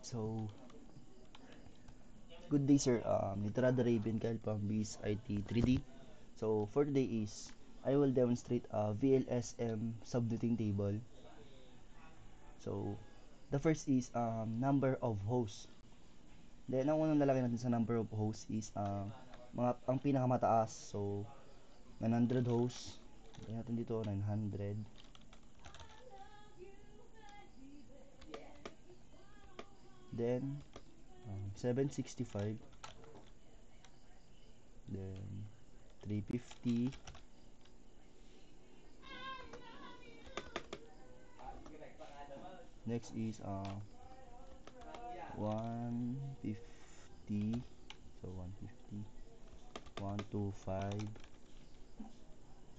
So, good day sir. Ito na Raven Kyle from BIS IT 3D. So, for today is, I will demonstrate a VLSM subnetting table. So, the first is number of hosts. Then, ang unang lalagay natin sa number of hosts is ang pinakamataas. So, 900 hosts. Lagyan natin dito, 900. Then, 765. Then, 350. Next is 150. So 150, 125,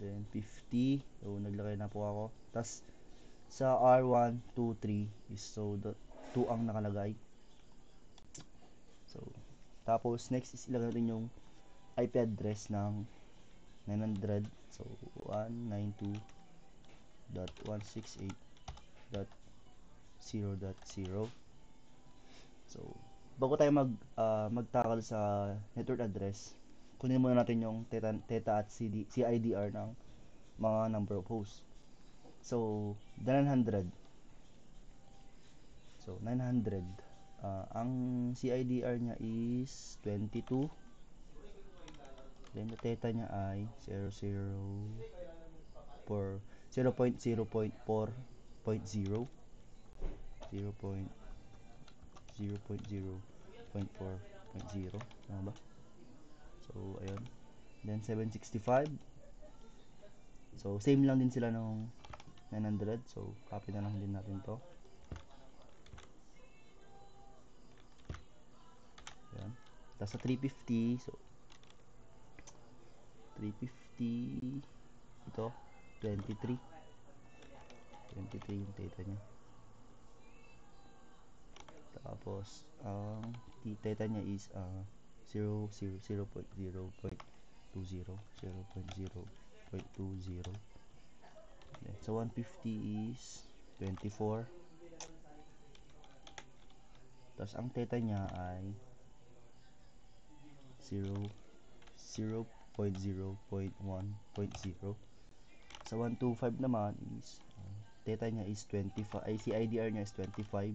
then 50. So naglagay na po ako. Tas sa R1, 2, 3 is so 2 ang nakalagay. So tapos next is ilagay natin yung IP address ng 900. So 192.168.0.0. So bago tayo magtakal sa network address, kunin muna natin yung theta at CIDR ng mga number of hosts. So, the 900. So, 900. Ang CIDR niya is 22. Then, the theta niya ay 0.0.4.0. 0.0.4.0. Tama ba? So, ayun. Then, 765. So, same lang din sila ng 900. So, copy na lang din natin to. Ayan. Tapos sa 350. So, 350. Ito, 23. 23 yung theta niya. Tapos, ang theta niya is 0.0.20. So 150 is 24. Tapos ang theta niya ay 0.0.1.0. Sa 125 naman is theta niya is 25. Ay, CIDR niya is 25.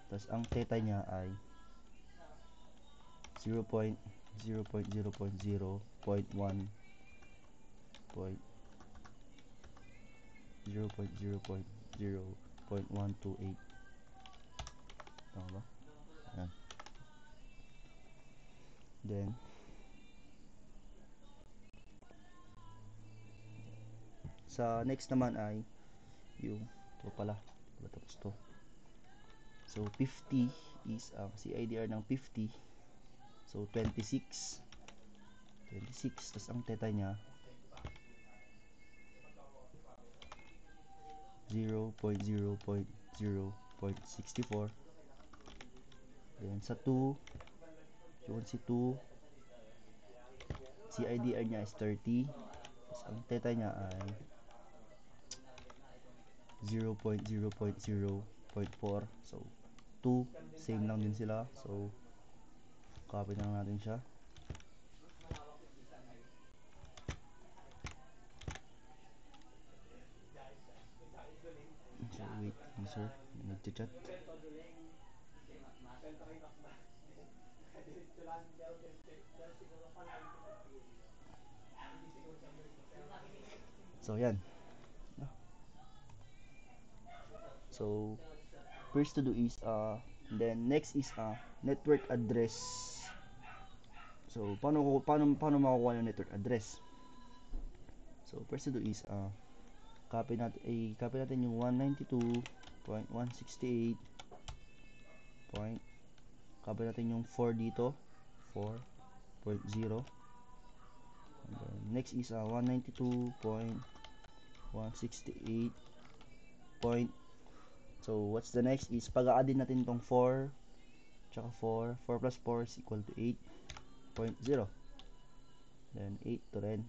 Tapos ang theta niya ay 0.0.0.128. Tama ba? Ayan. Then, sa next naman ay yung ito pala. Tapos to. So, 50 is CIDR ng 50. So, 26. 26. Tapos ang theta niya 0.0.0.64. Then sa 2, yun si 2, CIDR niya is 30. Tapos ang theta niya ay 0.0.0.4. So 2, same lang din sila. So copy na lang natin siya. So wait, sir, nag-chat. So yan. So first to do is then next is network address. So paano makukuha yung network address? So first to do is copy natin yung 192.168. Copy natin yung 4 dito, 4.0. And then next is 192.168. So what's the next is pag-a-add natin tong 4 tsaka 4 plus 4 is equal to 8.0. Then 8 to rin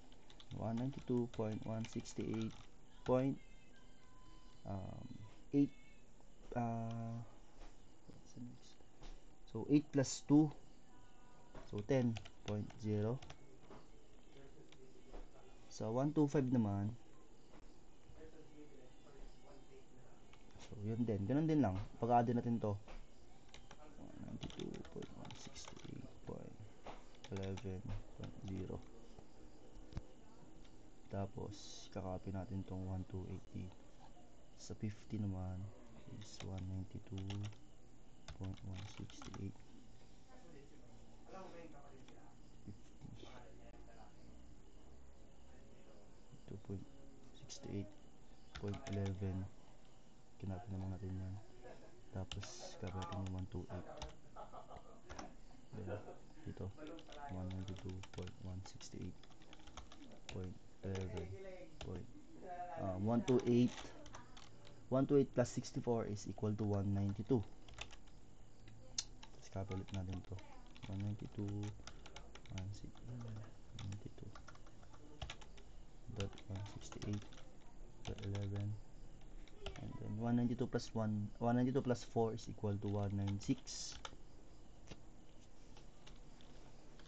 192.168.8 So 8 plus 2, so 10.0. Sa 125 naman, so yun din, ganun din lang. Pag-add natin to, 92.168.11.0. Tapos, kakopy natin tong 128 dito. Sa 50 naman is 192.168. 2.68.11. Kinopy naman natin yan. Tapos, copy natin yung 128. Then, dito, 192.168.11. 128 plus 64 is equal to 192. Tapos copy ulit natin to, 192 168.11, and then 192 plus 4 is equal to 196.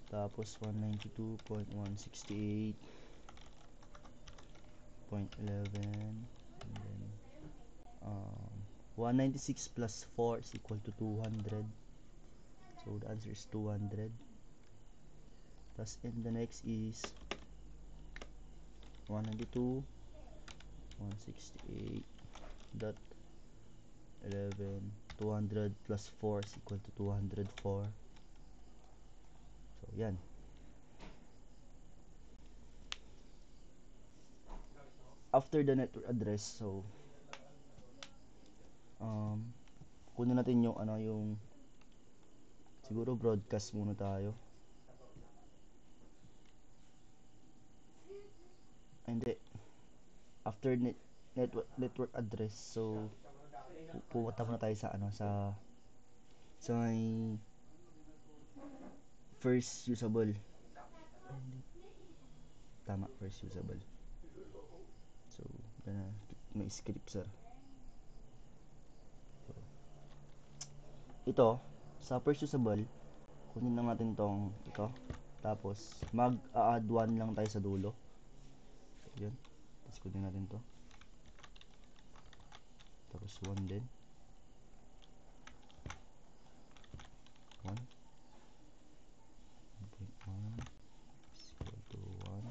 Tapos 192.168.11, and then 196 plus 4 is equal to 200. So the answer is 200. Plus, and the next is 192 168.11. 200 plus 4 is equal to 204. So yan. After the network address, so kunin natin yung yung siguro broadcast muna tayo. Hindi, after network address, so pupunta muna tayo sa sa may first usable. Tama, first usable. So gonna may script, sir. So, ito sa first usable, kunin lang natin tong ito. Tapos mag-add 1 lang tayo sa dulo. So, yun. Tapos kunin natin to. Tapos 1 din. 1. 1.1 is equal to 1.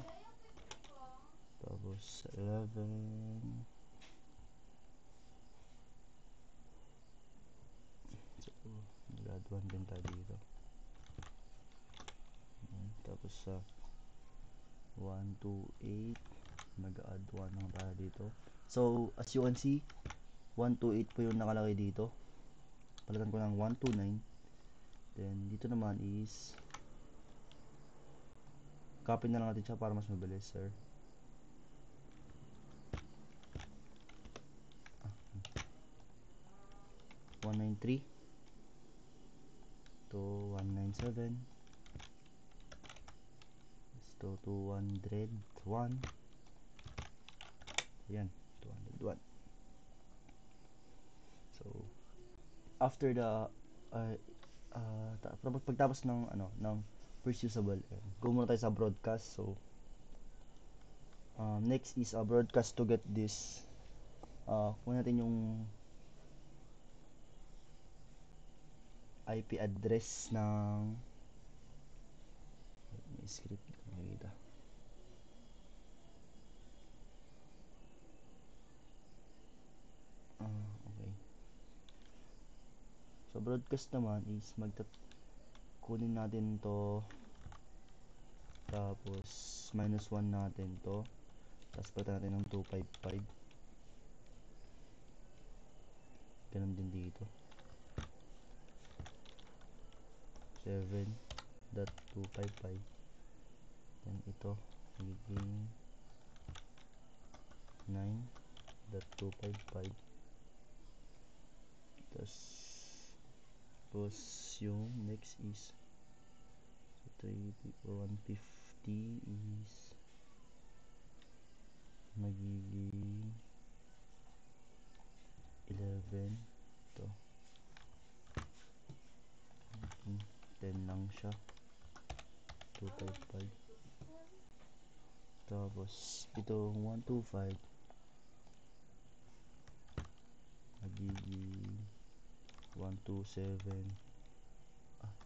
Tapos 11. So, mag-add 1 din tayo dito. Tapos sa 128, mag-add 1 lang tayo dito. So, as you can see, 128 po yung nakalagay dito. Palitan ko ng 129. Then, dito naman is copy na lang natin siya para mas mabilis, sir. Ah, 193 to 197 to 201. Ayan, 201. So, after the pagtapos ng first usable, go muna tayo sa broadcast. So, next is a broadcast to get this. Kunin natin yung IP address ng may script makikita. Okay. So broadcast naman is kunin natin to, tapos minus 1 natin to, tapos palitan natin ng 255. Ganun din dito, 7.255. Then ito magiging 9.255. Tapos yung next is 150 is magiging 11 to siya. 255. Tapos, itong 125 magiging 127.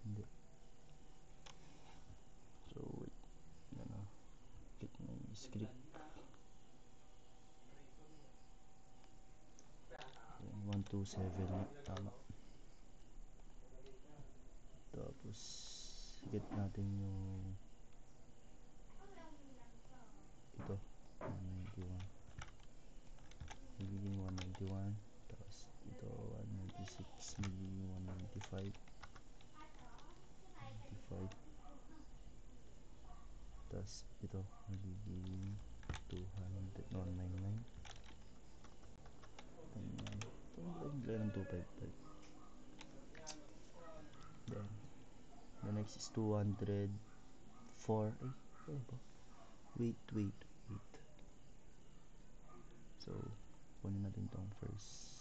Hindi. So, wait. Yan na. Click na yung script. 127 nga. Tama. Tapos, higit natin yung ito. 191. Magiging 191. Tapos, ito 196. Magiging 195. 95. Tapos, ito magiging 200. 199. Bigla ng 255. Then, the next is 204. Ano ba? Wait. So, kunin natin tong first.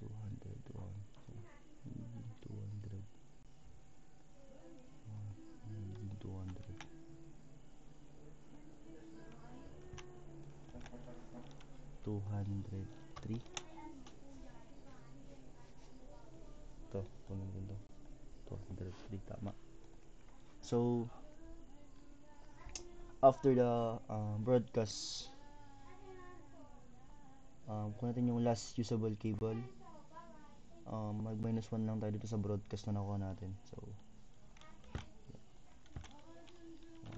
200. 200. 200. 203. Ito, kunin din to. 203, tama. So, after the broadcast, kung natin yung last usable cable, mag minus 1 lang tayo dito sa broadcast na nakuha natin. So,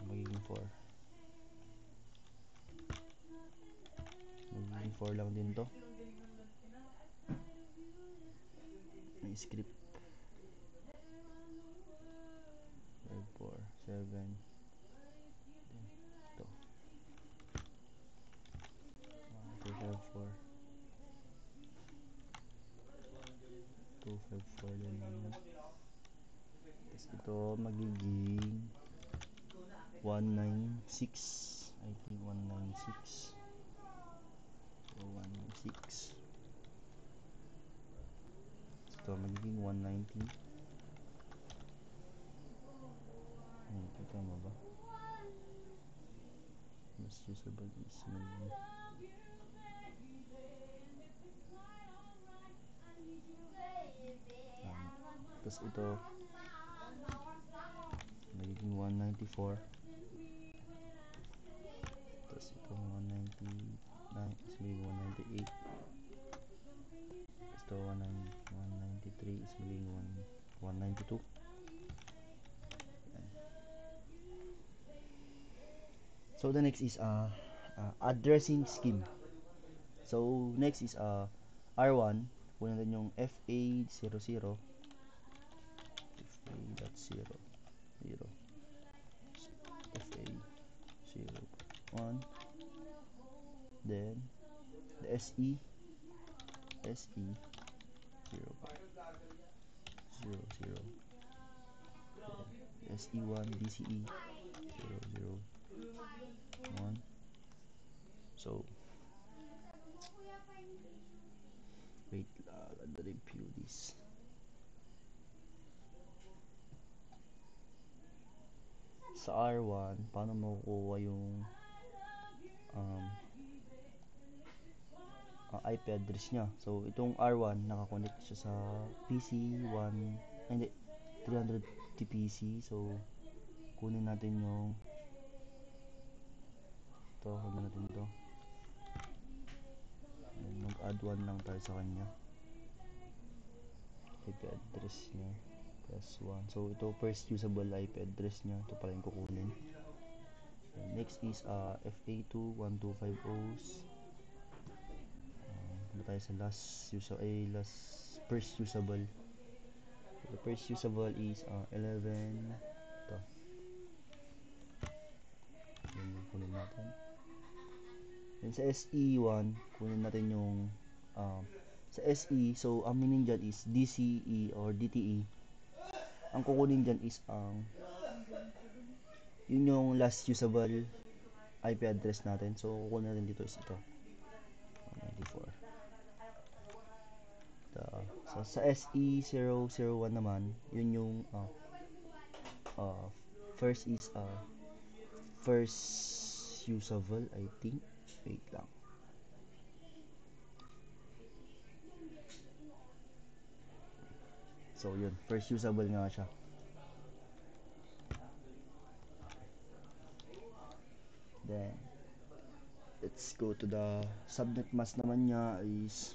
magiging 4. Magiging 4 lang din to. May script. 5, 4, 7. Ito. 2, 5, 4. 2, 5, 4 din naman. Tapos ito magiging 196. I think 196. So 196. Ito magiging 190. Kita mo ba? Mas usable is magiging tapos ito magiging 194. Tapos ito 199. Is magiging 198. Ito 193 is magiging 192. So the next is addressing scheme. So next is R1. Kunin natin yung FA00. FA.00. FA01. Then the SE 0.00. SE1 DCE 001. So wait, let me review this. Sa R1, paano makukuha yung IP address niya? So itong R1 nakakonect siya sa PC1, hindi, 300 TPC. So kunin natin yung kunin natin ito. Mag-add 1 lang tayo sa kanya. IP address niya plus 1. So ito first usable IP address niya. Ito pala yung kukunin. Next is FA2 1250s. Tayo sa last first usable. The first usable is 11. Ito. Yan yung kunin natin. Then sa SE1, kunin natin yung sa SE, so ang meaning dyan is DCE or DTE. Ang kukunin dyan is yun yung last usable IP address natin. So kukunin natin dito is ito 194. So, sa SE001 naman, yun yung uh, first is first usable, I think. Wait lang. So, yun. First usable nga siya. Then, let's go to the subnet mask naman niya is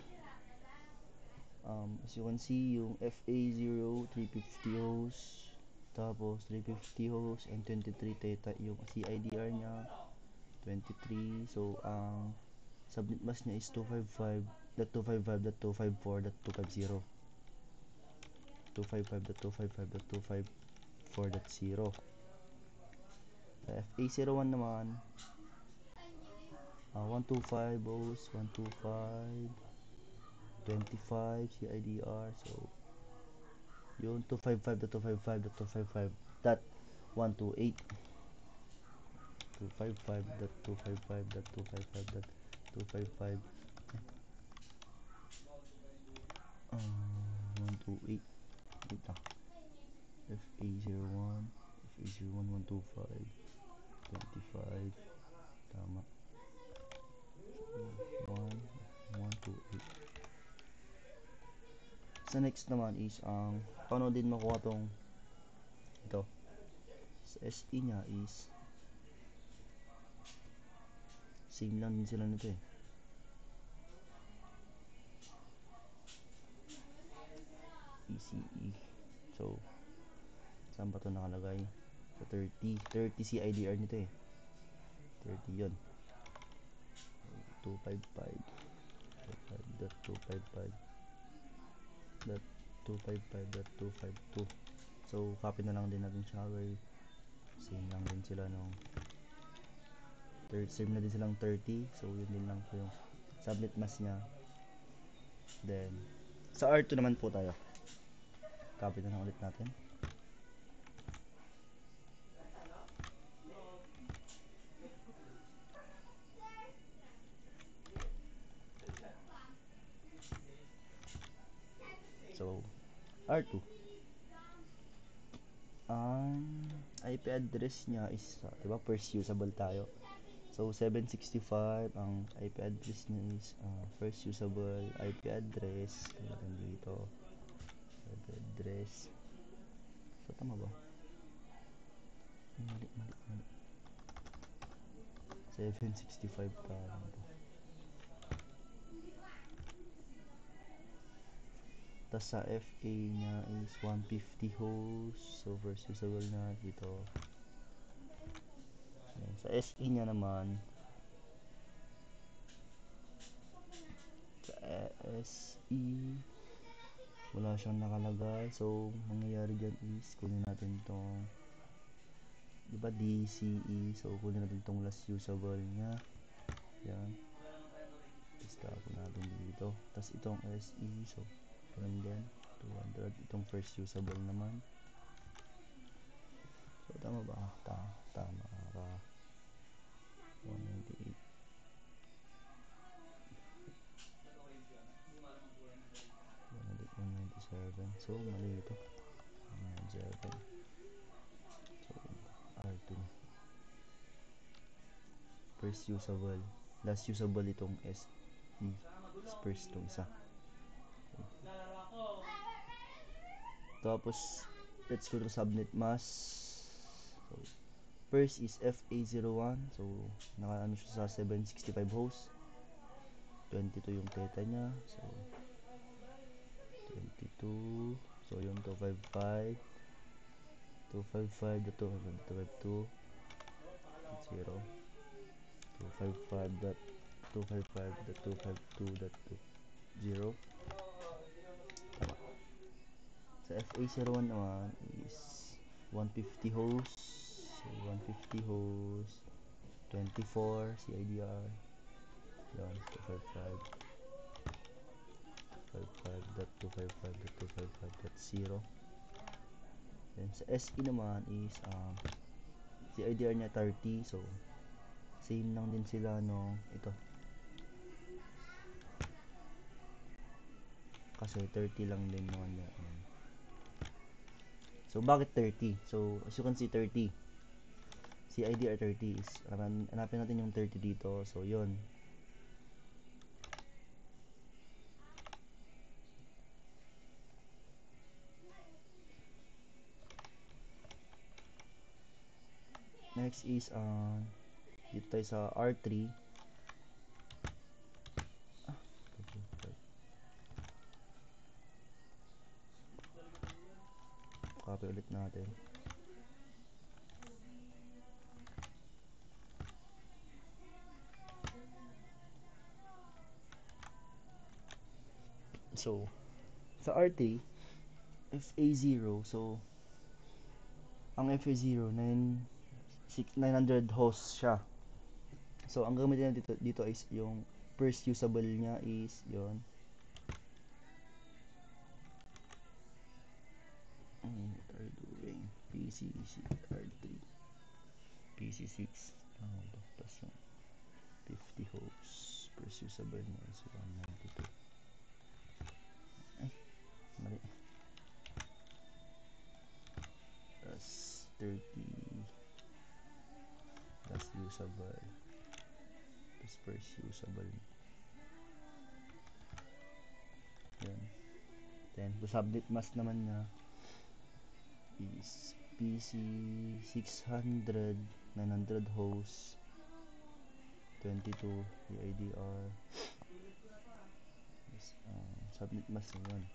as you can see, yung FA0, 350 host, tapos 350 host, and 23 theta yung CIDR niya, 23. So, ang subnet mask niya is 255.255.254.250. 255.255.254.0. Sa FA01 naman, 125 host, 125, 25 CIDR. So, yun, 255.255.255.128. 255.255.255.255. 128. Wait lang. FA01, FA01, 125, 25. Tama. 128. Sa next naman is paano din makuha tong ito. Sa SE nya is same lang din sila nito eh. ECE. So, saan ba ito nakalagay? Sa 30 CIDR nito eh. 30 yun. 255. 255.255.252. So, copy na lang din natin shower. Same lang din sila nung same na din silang 30. So, yun din lang po yung subnet mask nya. Then, sa R2 naman po tayo. Copy na lang ulit natin. So, R2. Ang IP address nya is, diba, first usable tayo. So, 765, ang IP address niya is first usable IP address. Meron dito. IP address. So, tama ba? Mali. 765 tama to. Tapos sa FA niya is 150 host. So, first usable na dito. Ayan. Sa SE niya naman, sa SE, wala siyang nakalagay. So, mangyayari dyan is, kunin natin itong, diba, DCE. So, kunin natin itong last usable niya. Yan. Tapos tapon natin dito. Tapos itong SE. So, ganun din. 200. Itong first usable naman. So, tama ba? Tama ka. 198. 197. So, mali ito. 197. So, R2. First usable. Last usable itong SE. First itong isa. Okay. Tapos, let's go to subnet mask. So, first is FA01. So, nakaano siya sa 765 host. 22 yung theta niya. So, 22. So, yung 255. 255.252. 0. 255.252.0. Tama. Sa FA01 naman is 150 host. So, 150 host. 24 CIDR. Yan, 255. 255.255.255.0. Then sa SE naman is CIDR niya 30. So, same lang din sila no. Ito. kasi 30 lang din naman yan. So bakit 30? So as you can see 30, CIDR 30 is, hanapin natin yung 30 dito. So yun, next is dito tayo sa R3. Copy ulit natin. So sa R3 FA0, so ang FA0 900 hosts siya. So ang gamitin natin dito is yung first usable niya is yon. What are doing? PC6R3 PC6 plus 50 hosts. First usable niya is 192. Ay, mali. Plus 30 plus usable plus first usable. Yan. Then the subnet mask naman niya is PC600 900 hosts 22 EIDR. Yes, subnet mask na yun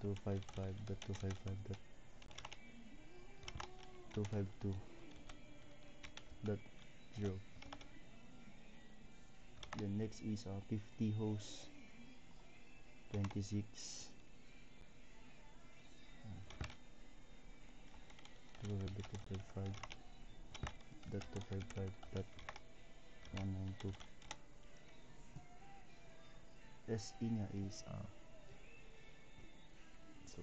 255.255.252.0. Then next is 50 hosts 26 255.255.192. SE nya is so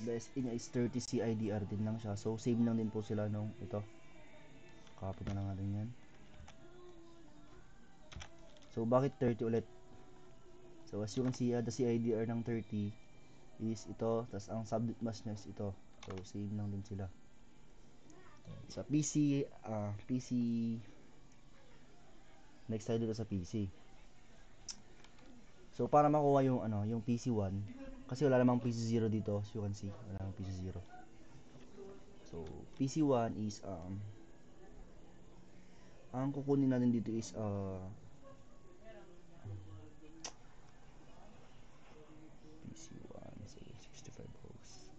the SE nya is 30 CIDR din lang siya. So same lang din po sila nung ito. Copy na lang natin yan. So bakit 30 ulit? So as you can see, the CIDR ng 30 is ito, tas ang subnet mask niya is ito. So same lang din sila. Sa PC, next tayo dito sa PC. So para makuha yung yung PC1, kasi wala namang PC0 dito, as you can see, wala namang PC0. So PC1 is ang kukunin natin dito is PC1 765 hosts.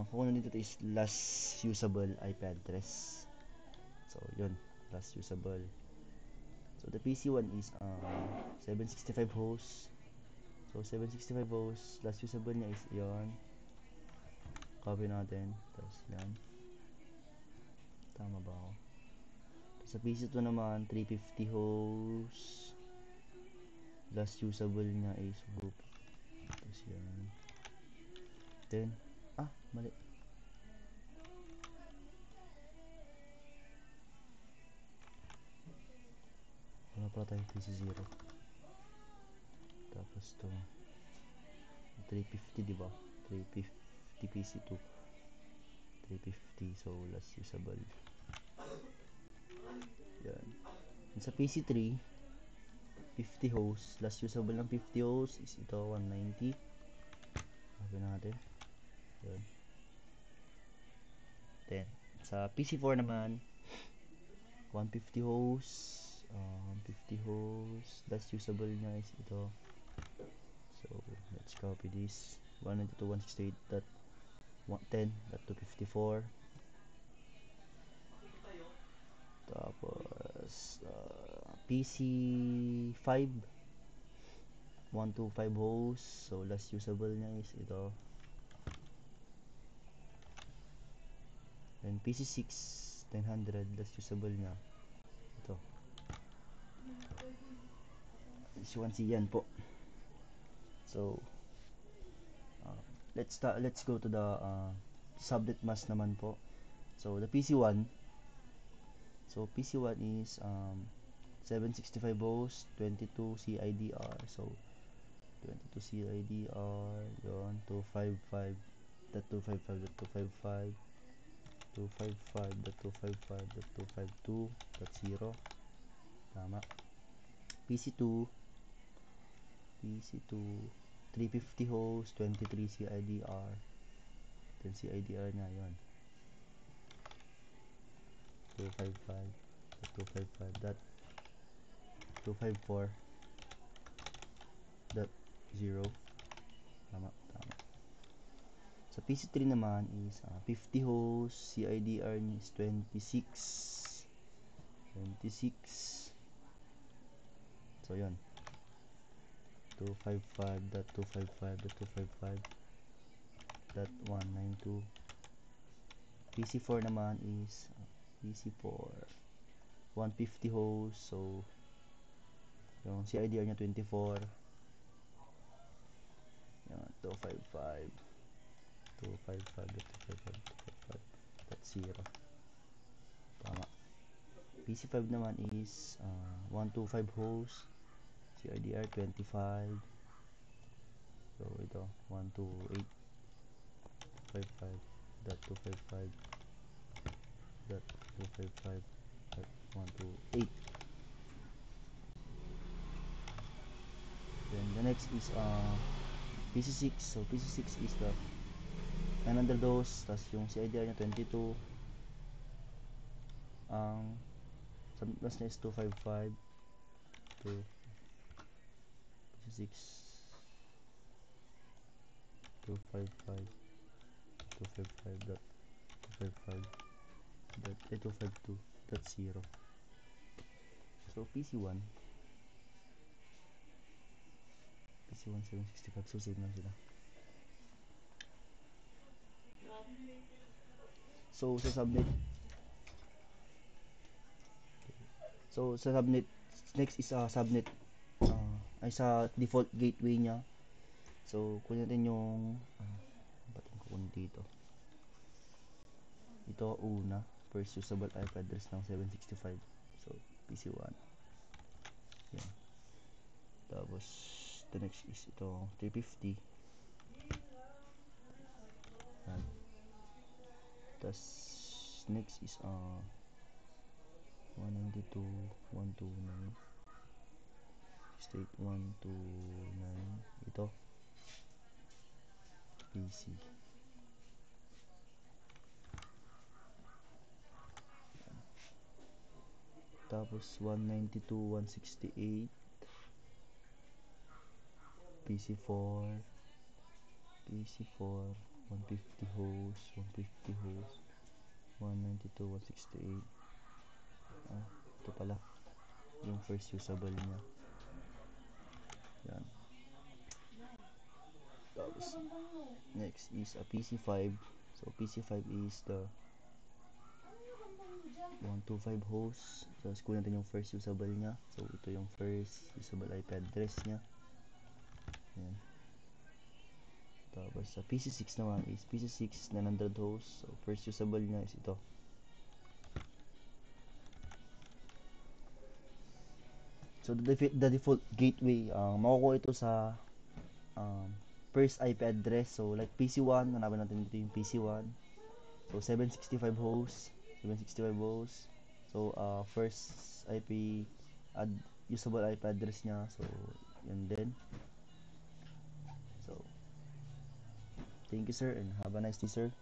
Kukunin dito is last usable IP address. So yun, last usable. So the PC1 is 765 hosts. So 765 hosts, last usable niya is yon. Copy natin, tapos yan. Tama ba ako? Sa PC2 naman 350 hosts, last usable niya is group. Tapos yan. Then mali. Wala pa tayo PC0. Tapos to 350, diba? 350 PC2 350, so last usable. Yan. And sa PC3 50 hosts, last usable ng 50 hosts is ito 190. Sabi natin yan. Then sa PC4 naman 150 hosts, 150 hosts, last usable niya is ito. So let's copy this 192.168.10.254. Tapos PC5 125 hosts, so last usable niya is ito. And PC6 900, last usable niya ito. As you can see, yan po. So let's go to the subnet mask naman po. So the PC1 So PC1 is 765 host, 22 CIDR. So 22 CIDR, yon 255 .255 255.255.252.0. Tama. PC2 350 host, 23 CIDR. 10 CIDR niya yon 255.255.254.0. Tama, tama. Sa PC3 naman is 50 host, CIDR niya is 26. So yon 255.255.255.192. PC4 naman is PC4 150 host, so yung CIDR niya 24. Yan, 255 255.255.255.0. Tama. PC5 naman is 125 host, CIDR 25. So ito 128.255.255.128. Then the next is PC6. So PC6 is the 900 host, tas yung CIDR niya 22. Ang subnetmask niya is 255 to PC6 255 255.252.0. So PC1 765. So same lang sila. So sa subnet next is subnet ay sa default gateway niya. So kunin natin yung ba't ko kunin dito. Ito una, first usable IP address ng 765. So PC1. Yan. Tapos the next is ito 350. Yan. Tapos next is 192.129 state 129. Ito PC. Tapos 192.168 PC4 150 host 192.168. Ito pala yung first usable niya. Yan. Tapos next is a PC5. So PC5 is the 125 host. So kunin natin yung first usable niya. So ito yung first usable IP address niya. Yan. Tapos sa PC6 naman is PC6 900 host. So first usable niya is ito. So the default gateway, makukuha ito sa first IP address. So like PC1, hanapin natin dito yung PC1. So 765 hosts. So first IP usable IP address niya. So yun din. So thank you sir and have a nice day sir.